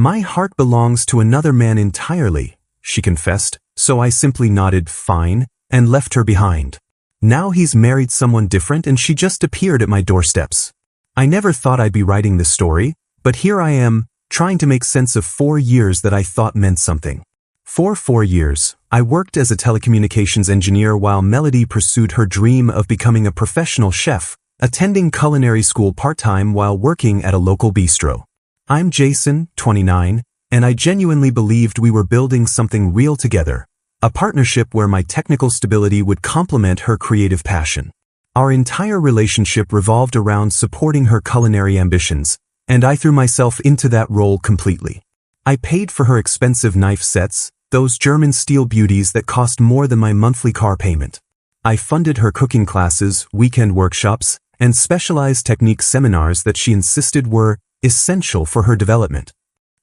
"My heart belongs to another man entirely," she confessed, so I simply nodded fine and left her behind. Now he's married someone different and she just appeared at my doorsteps. I never thought I'd be writing this story, but here I am, trying to make sense of 4 years that I thought meant something. For 4 years, I worked as a telecommunications engineer while Melody pursued her dream of becoming a professional chef, attending culinary school part-time while working at a local bistro. I'm Jason, 29, and I genuinely believed we were building something real together, a partnership where my technical stability would complement her creative passion. Our entire relationship revolved around supporting her culinary ambitions, and I threw myself into that role completely. I paid for her expensive knife sets, those German steel beauties that cost more than my monthly car payment. I funded her cooking classes, weekend workshops, and specialized technique seminars that she insisted were essential for her development.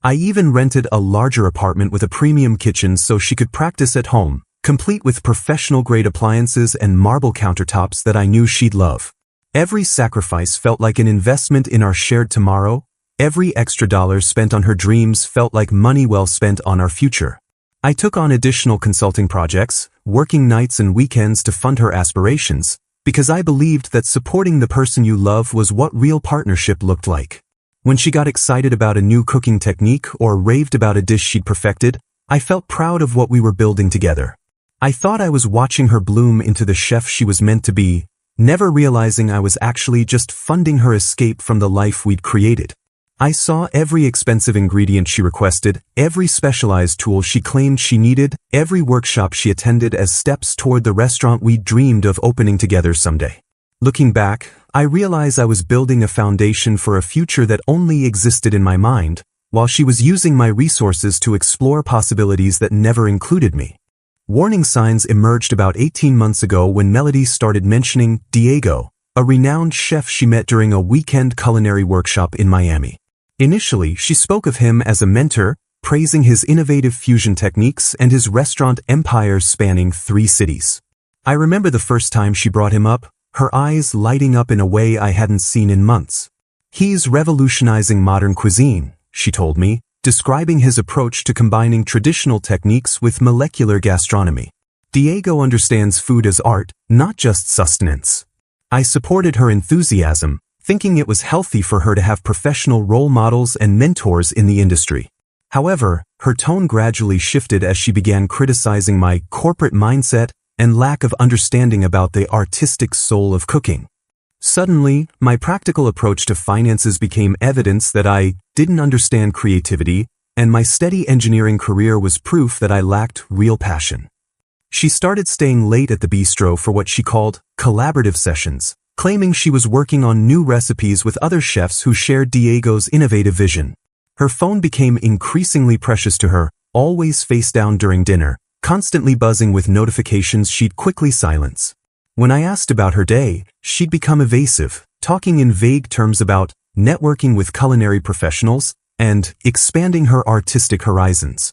I even rented a larger apartment with a premium kitchen so she could practice at home, complete with professional-grade appliances and marble countertops that I knew she'd love. Every sacrifice felt like an investment in our shared tomorrow. Every extra dollar spent on her dreams felt like money well spent on our future. I took on additional consulting projects, working nights and weekends to fund her aspirations, because I believed that supporting the person you love was what real partnership looked like. When she got excited about a new cooking technique or raved about a dish she'd perfected, I felt proud of what we were building together. I thought I was watching her bloom into the chef she was meant to be, never realizing I was actually just funding her escape from the life we'd created. I saw every expensive ingredient she requested, every specialized tool she claimed she needed, every workshop she attended as steps toward the restaurant we dreamed of opening together someday. Looking back, I realize I was building a foundation for a future that only existed in my mind, while she was using my resources to explore possibilities that never included me. Warning signs emerged about 18 months ago when Melody started mentioning Diego, a renowned chef she met during a weekend culinary workshop in Miami. Initially, she spoke of him as a mentor, praising his innovative fusion techniques and his restaurant empire spanning 3 cities. I remember the first time she brought him up, her eyes lighting up in a way I hadn't seen in months. "He's revolutionizing modern cuisine," she told me, describing his approach to combining traditional techniques with molecular gastronomy. "Diego understands food as art, not just sustenance." I supported her enthusiasm, thinking it was healthy for her to have professional role models and mentors in the industry. However, her tone gradually shifted as she began criticizing my corporate mindset and lack of understanding about the artistic soul of cooking. Suddenly, my practical approach to finances became evidence that I didn't understand creativity, and my steady engineering career was proof that I lacked real passion. She started staying late at the bistro for what she called collaborative sessions, claiming she was working on new recipes with other chefs who shared Diego's innovative vision. Her phone became increasingly precious to her, always face down during dinner, constantly buzzing with notifications she'd quickly silence. When I asked about her day, she'd become evasive, talking in vague terms about networking with culinary professionals and expanding her artistic horizons.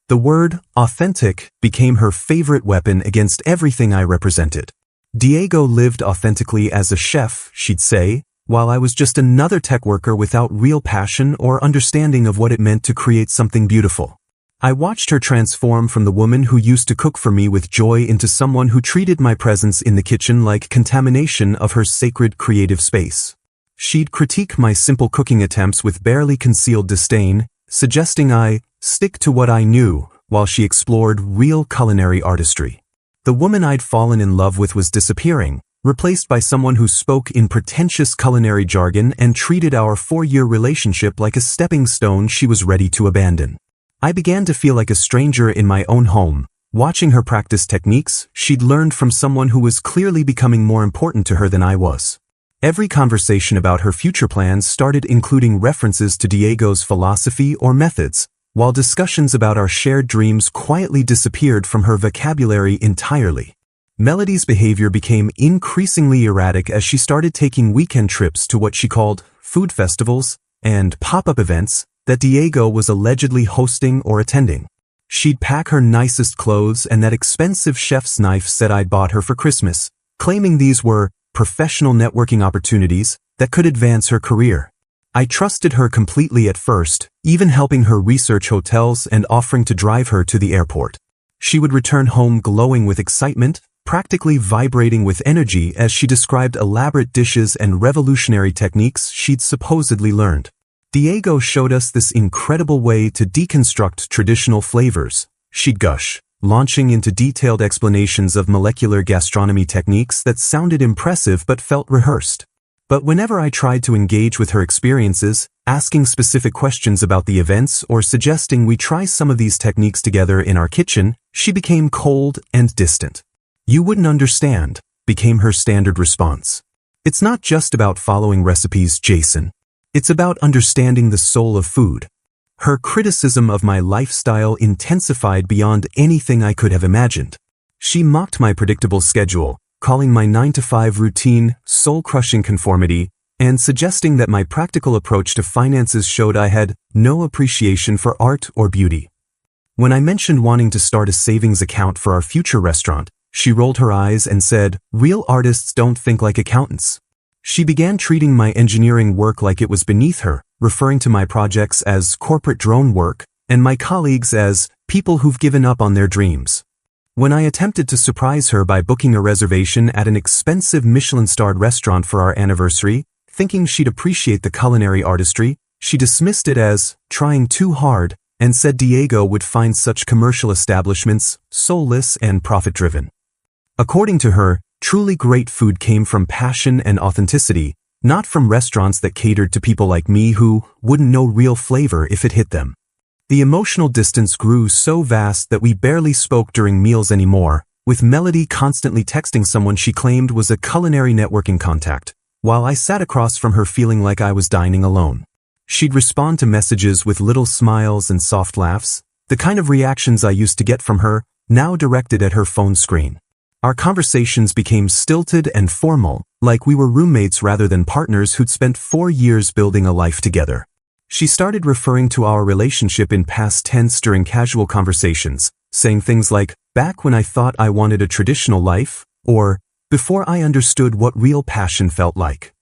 The word authentic became her favorite weapon against everything I represented. Diego lived authentically as a chef, she'd say, while I was just another tech worker without real passion or understanding of what it meant to create something beautiful. I watched her transform from the woman who used to cook for me with joy into someone who treated my presence in the kitchen like contamination of her sacred creative space. She'd critique my simple cooking attempts with barely concealed disdain, suggesting I stick to what I knew, while she explored real culinary artistry. The woman I'd fallen in love with was disappearing, replaced by someone who spoke in pretentious culinary jargon and treated our 4-year relationship like a stepping stone she was ready to abandon. I began to feel like a stranger in my own home, watching her practice techniques she'd learned from someone who was clearly becoming more important to her than I was. Every conversation about her future plans started including references to Diego's philosophy or methods, while discussions about our shared dreams quietly disappeared from her vocabulary entirely. Melody's behavior became increasingly erratic as she started taking weekend trips to what she called food festivals and pop-up events that Diego was allegedly hosting or attending. She'd pack her nicest clothes and that expensive chef's knife set I'd bought her for Christmas, claiming these were professional networking opportunities that could advance her career. I trusted her completely at first, even helping her research hotels and offering to drive her to the airport. She would return home glowing with excitement, practically vibrating with energy as she described elaborate dishes and revolutionary techniques she'd supposedly learned. Diego showed us this incredible way to deconstruct traditional flavors. She'd gush, launching into detailed explanations of molecular gastronomy techniques that sounded impressive but felt rehearsed. But whenever I tried to engage with her experiences, asking specific questions about the events or suggesting we try some of these techniques together in our kitchen, she became cold and distant. "You wouldn't understand," became her standard response. "It's not just about following recipes, Jason. It's about understanding the soul of food." Her criticism of my lifestyle intensified beyond anything I could have imagined. She mocked my predictable schedule, calling my 9-to-5 routine soul-crushing conformity, and suggesting that my practical approach to finances showed I had no appreciation for art or beauty. When I mentioned wanting to start a savings account for our future restaurant, she rolled her eyes and said, "Real artists don't think like accountants." She began treating my engineering work like it was beneath her, referring to my projects as corporate drone work and my colleagues as people who've given up on their dreams. When I attempted to surprise her by booking a reservation at an expensive Michelin-starred restaurant for our anniversary, thinking she'd appreciate the culinary artistry, she dismissed it as trying too hard and said Diego would find such commercial establishments soulless and profit-driven. According to her, truly great food came from passion and authenticity, not from restaurants that catered to people like me who wouldn't know real flavor if it hit them. The emotional distance grew so vast that we barely spoke during meals anymore, with Melody constantly texting someone she claimed was a culinary networking contact, while I sat across from her feeling like I was dining alone. She'd respond to messages with little smiles and soft laughs, the kind of reactions I used to get from her, now directed at her phone screen. Our conversations became stilted and formal, like we were roommates rather than partners who'd spent 4 years building a life together. She started referring to our relationship in past tense during casual conversations, saying things like, "Back when I thought I wanted a traditional life," or "before I understood what real passion felt like."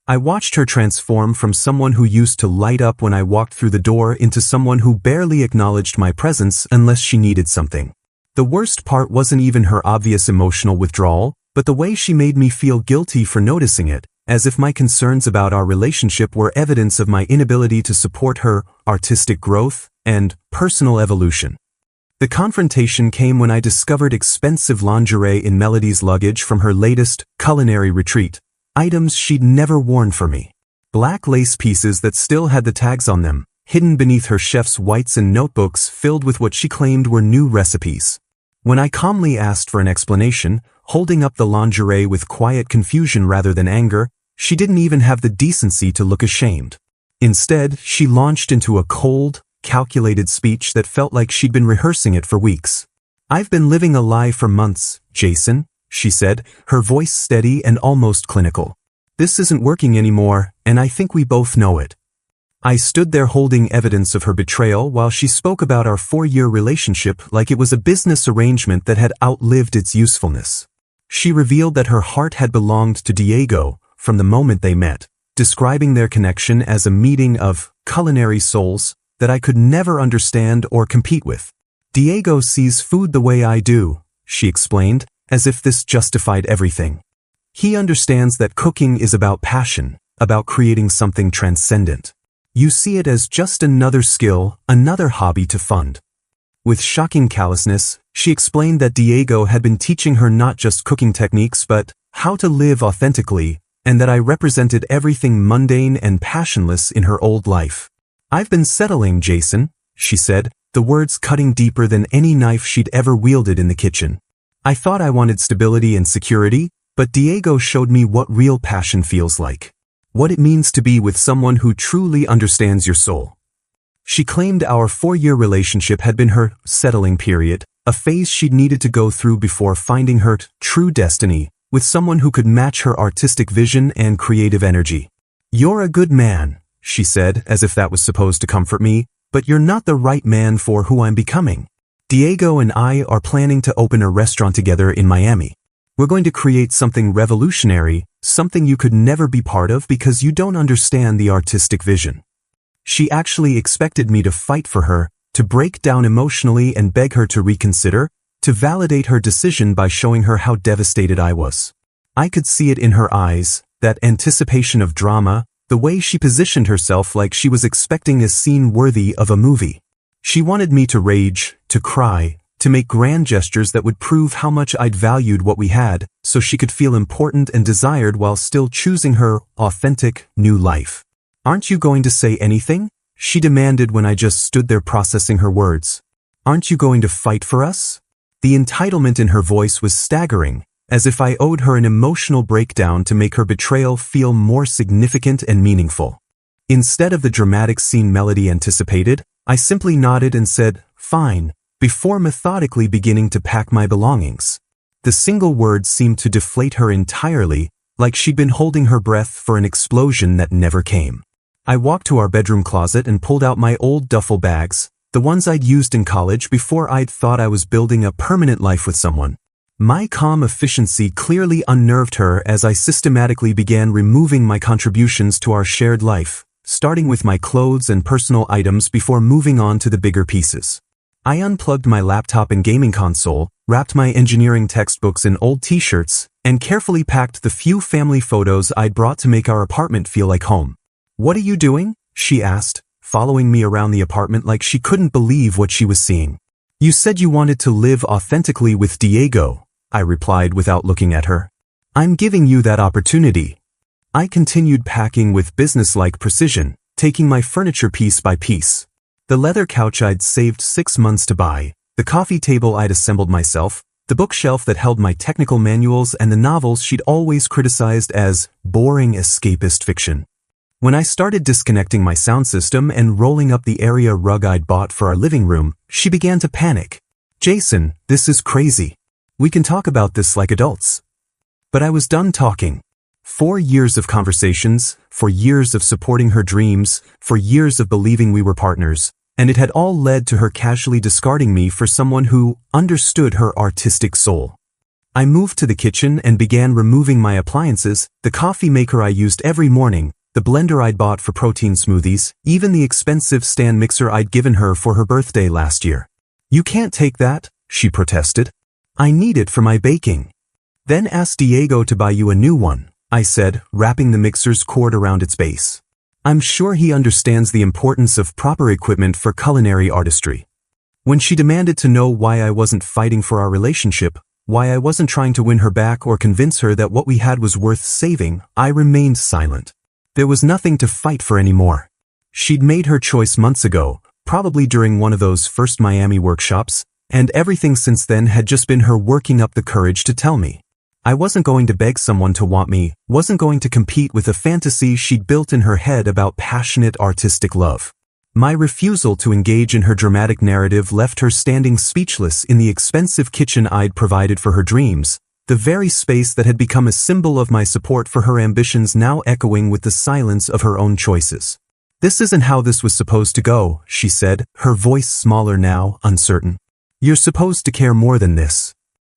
I watched her transform from someone who used to light up when I walked through the door into someone who barely acknowledged my presence unless she needed something. The worst part wasn't even her obvious emotional withdrawal, but the way she made me feel guilty for noticing it, as if my concerns about our relationship were evidence of my inability to support her artistic growth and personal evolution. The confrontation came when I discovered expensive lingerie in Melody's luggage from her latest culinary retreat, items she'd never worn for me. Black lace pieces that still had the tags on them, hidden beneath her chef's whites and notebooks filled with what she claimed were new recipes. When I calmly asked for an explanation, holding up the lingerie with quiet confusion rather than anger, she didn't even have the decency to look ashamed. Instead, she launched into a cold, calculated speech that felt like she'd been rehearsing it for weeks. "I've been living a lie for months, Jason," she said, her voice steady and almost clinical. "This isn't working anymore, and I think we both know it." I stood there holding evidence of her betrayal while she spoke about our 4-year relationship like it was a business arrangement that had outlived its usefulness. She revealed that her heart had belonged to Diego from the moment they met, describing their connection as a meeting of culinary souls that I could never understand or compete with. "Diego sees food the way I do," she explained, as if this justified everything. "He understands that cooking is about passion, about creating something transcendent. You see it as just another skill, another hobby to fund." With shocking callousness, she explained that Diego had been teaching her not just cooking techniques but how to live authentically, and that I represented everything mundane and passionless in her old life. "I've been settling, Jason," she said, the words cutting deeper than any knife she'd ever wielded in the kitchen. "I thought I wanted stability and security, but Diego showed me what real passion feels like. What it means to be with someone who truly understands your soul." She claimed our 4-year relationship had been her settling period, a phase she'd needed to go through before finding her true destiny, with someone who could match her artistic vision and creative energy. "You're a good man," she said, as if that was supposed to comfort me, "but you're not the right man for who I'm becoming. Diego and I are planning to open a restaurant together in Miami. We're going to create something revolutionary, something you could never be part of because you don't understand the artistic vision. She actually expected me to fight for her, to break down emotionally and beg her to reconsider, to validate her decision by showing her how devastated I was. I could see it in her eyes, that anticipation of drama, the way she positioned herself like she was expecting a scene worthy of a movie. She wanted me to rage, to cry, to make grand gestures that would prove how much I'd valued what we had, so she could feel important and desired while still choosing her authentic, new life. "Aren't you going to say anything?" she demanded when I just stood there processing her words. "Aren't you going to fight for us?" The entitlement in her voice was staggering, as if I owed her an emotional breakdown to make her betrayal feel more significant and meaningful. Instead of the dramatic scene melody anticipated, I simply nodded and said, "Fine," before methodically beginning to pack my belongings. The single word seemed to deflate her entirely, like she'd been holding her breath for an explosion that never came. I walked to our bedroom closet and pulled out my old duffel bags, the ones I'd used in college before I'd thought I was building a permanent life with someone. My calm efficiency clearly unnerved her as I systematically began removing my contributions to our shared life, starting with my clothes and personal items before moving on to the bigger pieces. I unplugged my laptop and gaming console, wrapped my engineering textbooks in old t-shirts, and carefully packed the few family photos I'd brought to make our apartment feel like home. "What are you doing?" she asked, following me around the apartment like she couldn't believe what she was seeing. "You said you wanted to live authentically with Diego," I replied without looking at her. "I'm giving you that opportunity." I continued packing with businesslike precision, taking my furniture piece by piece. The leather couch I'd saved 6 months to buy, the coffee table I'd assembled myself, the bookshelf that held my technical manuals and the novels she'd always criticized as boring escapist fiction. When I started disconnecting my sound system and rolling up the area rug I'd bought for our living room, she began to panic. "Jason, this is crazy. We can talk about this like adults." But I was done talking. 4 years of conversations, for years of supporting her dreams, for years of believing we were partners, and it had all led to her casually discarding me for someone who understood her artistic soul. I moved to the kitchen and began removing my appliances, the coffee maker I used every morning, the blender I'd bought for protein smoothies, even the expensive stand mixer I'd given her for her birthday last year. "You can't take that," she protested. "I need it for my baking." "Then ask Diego to buy you a new one," I said, wrapping the mixer's cord around its base. "I'm sure he understands the importance of proper equipment for culinary artistry." When she demanded to know why I wasn't fighting for our relationship, why I wasn't trying to win her back or convince her that what we had was worth saving, I remained silent. There was nothing to fight for anymore. She'd made her choice months ago, probably during one of those first Miami workshops, and everything since then had just been her working up the courage to tell me. I wasn't going to beg someone to want me, wasn't going to compete with a fantasy she'd built in her head about passionate artistic love. My refusal to engage in her dramatic narrative left her standing speechless in the expensive kitchen I'd provided for her dreams, the very space that had become a symbol of my support for her ambitions now echoing with the silence of her own choices. "This isn't how this was supposed to go," she said, her voice smaller now, uncertain. "You're supposed to care more than this."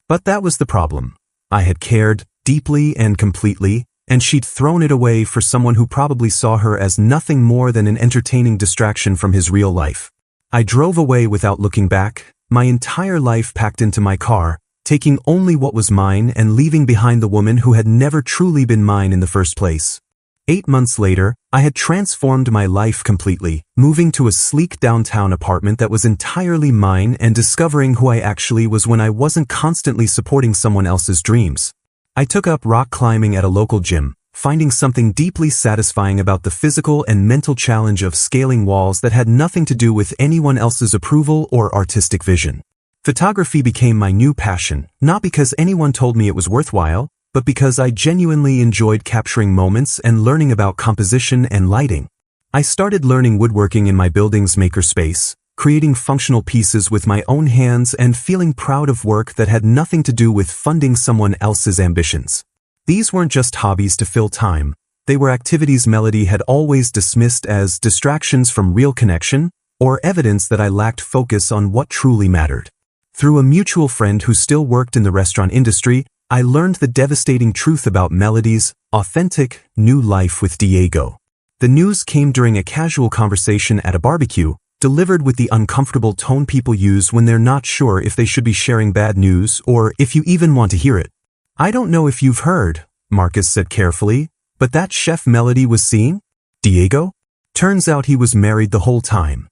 But that was the problem. I had cared, deeply and completely, and she'd thrown it away for someone who probably saw her as nothing more than an entertaining distraction from his real life. I drove away without looking back, my entire life packed into my car, taking only what was mine and leaving behind the woman who had never truly been mine in the first place. 8 months later, I had transformed my life completely, moving to a sleek downtown apartment that was entirely mine and discovering who I actually was when I wasn't constantly supporting someone else's dreams. I took up rock climbing at a local gym, finding something deeply satisfying about the physical and mental challenge of scaling walls that had nothing to do with anyone else's approval or artistic vision. Photography became my new passion, not because anyone told me it was worthwhile, but because I genuinely enjoyed capturing moments and learning about composition and lighting. I started learning woodworking in my building's makerspace, creating functional pieces with my own hands and feeling proud of work that had nothing to do with funding someone else's ambitions. These weren't just hobbies to fill time, they were activities Melody had always dismissed as distractions from real connection, or evidence that I lacked focus on what truly mattered. Through a mutual friend who still worked in the restaurant industry, I learned the devastating truth about Melody's authentic, new life with Diego. The news came during a casual conversation at a barbecue, delivered with the uncomfortable tone people use when they're not sure if they should be sharing bad news or if you even want to hear it. I don't know if you've heard, Marcus said carefully, but that chef Melody was seeing Diego? Turns out he was married the whole time.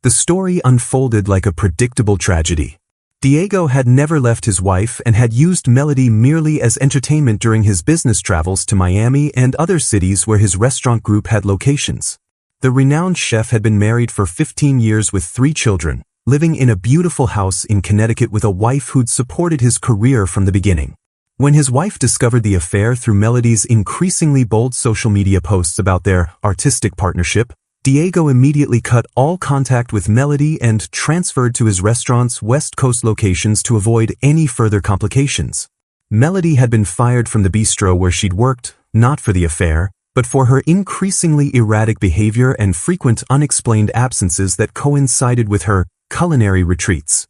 The story unfolded like a predictable tragedy. Diego had never left his wife and had used Melody merely as entertainment during his business travels to Miami and other cities where his restaurant group had locations. The renowned chef had been married for 15 years with 3 children, living in a beautiful house in Connecticut with a wife who'd supported his career from the beginning. When his wife discovered the affair through Melody's increasingly bold social media posts about their artistic partnership, Diego immediately cut all contact with Melody and transferred to his restaurant's West Coast locations to avoid any further complications. Melody had been fired from the bistro where she'd worked, not for the affair, but for her increasingly erratic behavior and frequent unexplained absences that coincided with her culinary retreats.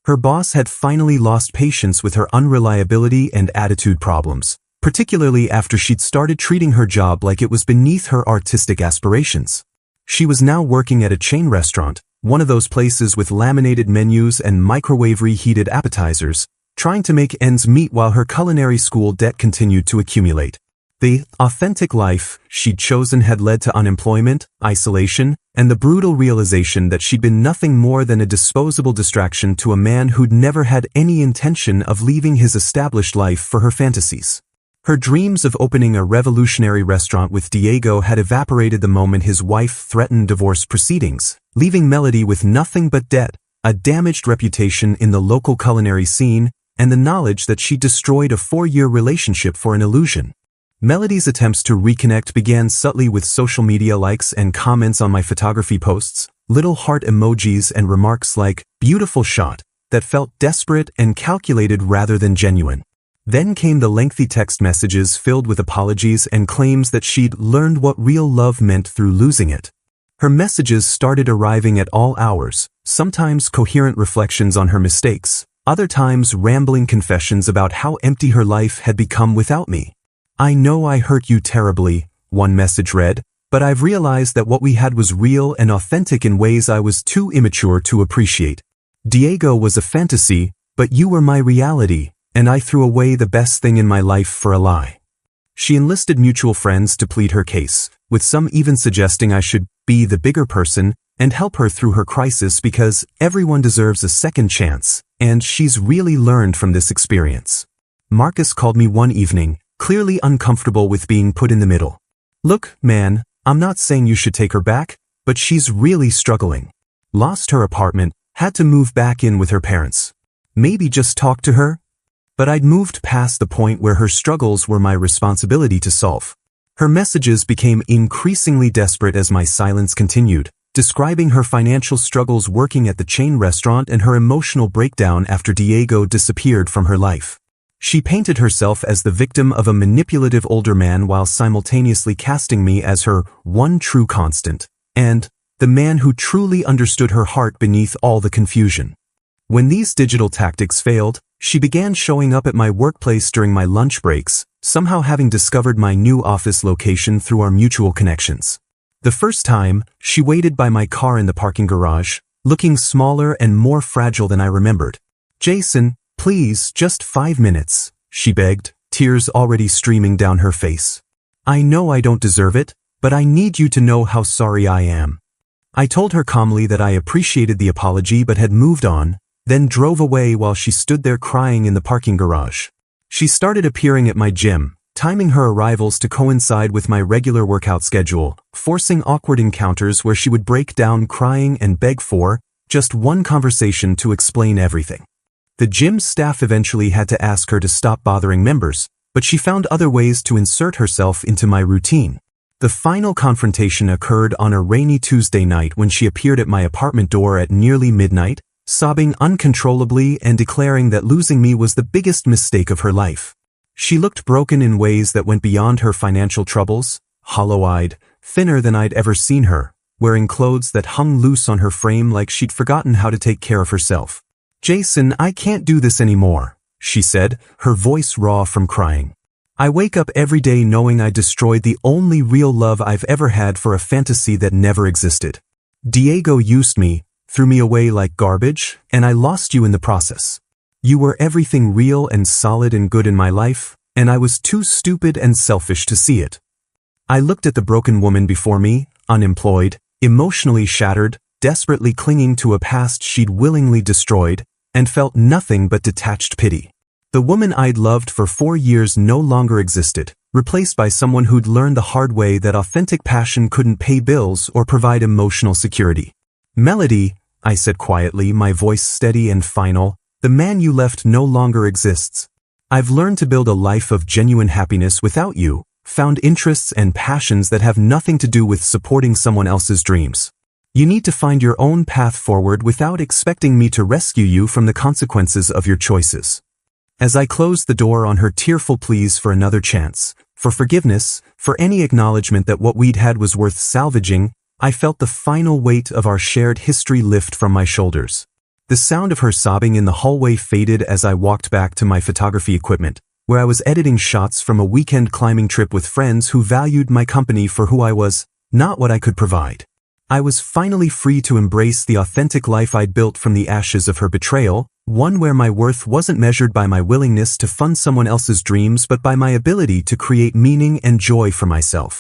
Her boss had finally lost patience with her unreliability and attitude problems, particularly after she'd started treating her job like it was beneath her artistic aspirations. She was now working at a chain restaurant, one of those places with laminated menus and microwave-reheated appetizers, trying to make ends meet while her culinary school debt continued to accumulate. The authentic life she'd chosen had led to unemployment, isolation, and the brutal realization that she'd been nothing more than a disposable distraction to a man who'd never had any intention of leaving his established life for her fantasies. Her dreams of opening a revolutionary restaurant with Diego had evaporated the moment his wife threatened divorce proceedings, leaving Melody with nothing but debt, a damaged reputation in the local culinary scene, and the knowledge that she destroyed a 4-year relationship for an illusion. Melody's attempts to reconnect began subtly with social media likes and comments on my photography posts, little heart emojis and remarks like, "beautiful shot," that felt desperate and calculated rather than genuine. Then came the lengthy text messages filled with apologies and claims that she'd learned what real love meant through losing it. Her messages started arriving at all hours, sometimes coherent reflections on her mistakes, other times rambling confessions about how empty her life had become without me. "I know I hurt you terribly," one message read, "but I've realized that what we had was real and authentic in ways I was too immature to appreciate. Diego was a fantasy, but you were my reality, and I threw away the best thing in my life for a lie." She enlisted mutual friends to plead her case, with some even suggesting I should be the bigger person and help her through her crisis because everyone deserves a second chance, and she's really learned from this experience. Marcus called me one evening, clearly uncomfortable with being put in the middle. "Look, man, I'm not saying you should take her back, but she's really struggling. Lost her apartment, had to move back in with her parents. Maybe just talk to her?" But I'd moved past the point where her struggles were my responsibility to solve. Her messages became increasingly desperate as my silence continued, describing her financial struggles working at the chain restaurant and her emotional breakdown after Diego disappeared from her life. She painted herself as the victim of a manipulative older man while simultaneously casting me as her one true constant, and the man who truly understood her heart beneath all the confusion. When these digital tactics failed, she began showing up at my workplace during my lunch breaks, somehow having discovered my new office location through our mutual connections. The first time, she waited by my car in the parking garage, looking smaller and more fragile than I remembered. "Jason, please, just 5 minutes," she begged, tears already streaming down her face. "I know I don't deserve it, but I need you to know how sorry I am." I told her calmly that I appreciated the apology but had moved on, then drove away while she stood there crying in the parking garage. She started appearing at my gym, timing her arrivals to coincide with my regular workout schedule, forcing awkward encounters where she would break down crying and beg for just one conversation to explain everything. The gym staff eventually had to ask her to stop bothering members, but she found other ways to insert herself into my routine. The final confrontation occurred on a rainy Tuesday night when she appeared at my apartment door at nearly midnight, sobbing uncontrollably and declaring that losing me was the biggest mistake of her life. She looked broken in ways that went beyond her financial troubles, hollow-eyed, thinner than I'd ever seen her, wearing clothes that hung loose on her frame like she'd forgotten how to take care of herself. "Jason, I can't do this anymore," she said, her voice raw from crying. I wake up every day knowing I destroyed the only real love I've ever had for a fantasy that never existed. Diego used me, threw me away like garbage, and I lost you in the process. You were everything real and solid and good in my life, and I was too stupid and selfish to see it. I looked at the broken woman before me, unemployed, emotionally shattered, desperately clinging to a past she'd willingly destroyed, and felt nothing but detached pity. The woman I'd loved for 4 years no longer existed, replaced by someone who'd learned the hard way that authentic passion couldn't pay bills or provide emotional security. Melody, I said quietly, my voice steady and final, the man you left no longer exists. I've learned to build a life of genuine happiness without you, found interests and passions that have nothing to do with supporting someone else's dreams. You need to find your own path forward without expecting me to rescue you from the consequences of your choices. As I closed the door on her tearful pleas for another chance, for forgiveness, for any acknowledgement that what we'd had was worth salvaging, I felt the final weight of our shared history lift from my shoulders. The sound of her sobbing in the hallway faded as I walked back to my photography equipment, where I was editing shots from a weekend climbing trip with friends who valued my company for who I was, not what I could provide. I was finally free to embrace the authentic life I'd built from the ashes of her betrayal, one where my worth wasn't measured by my willingness to fund someone else's dreams but by my ability to create meaning and joy for myself.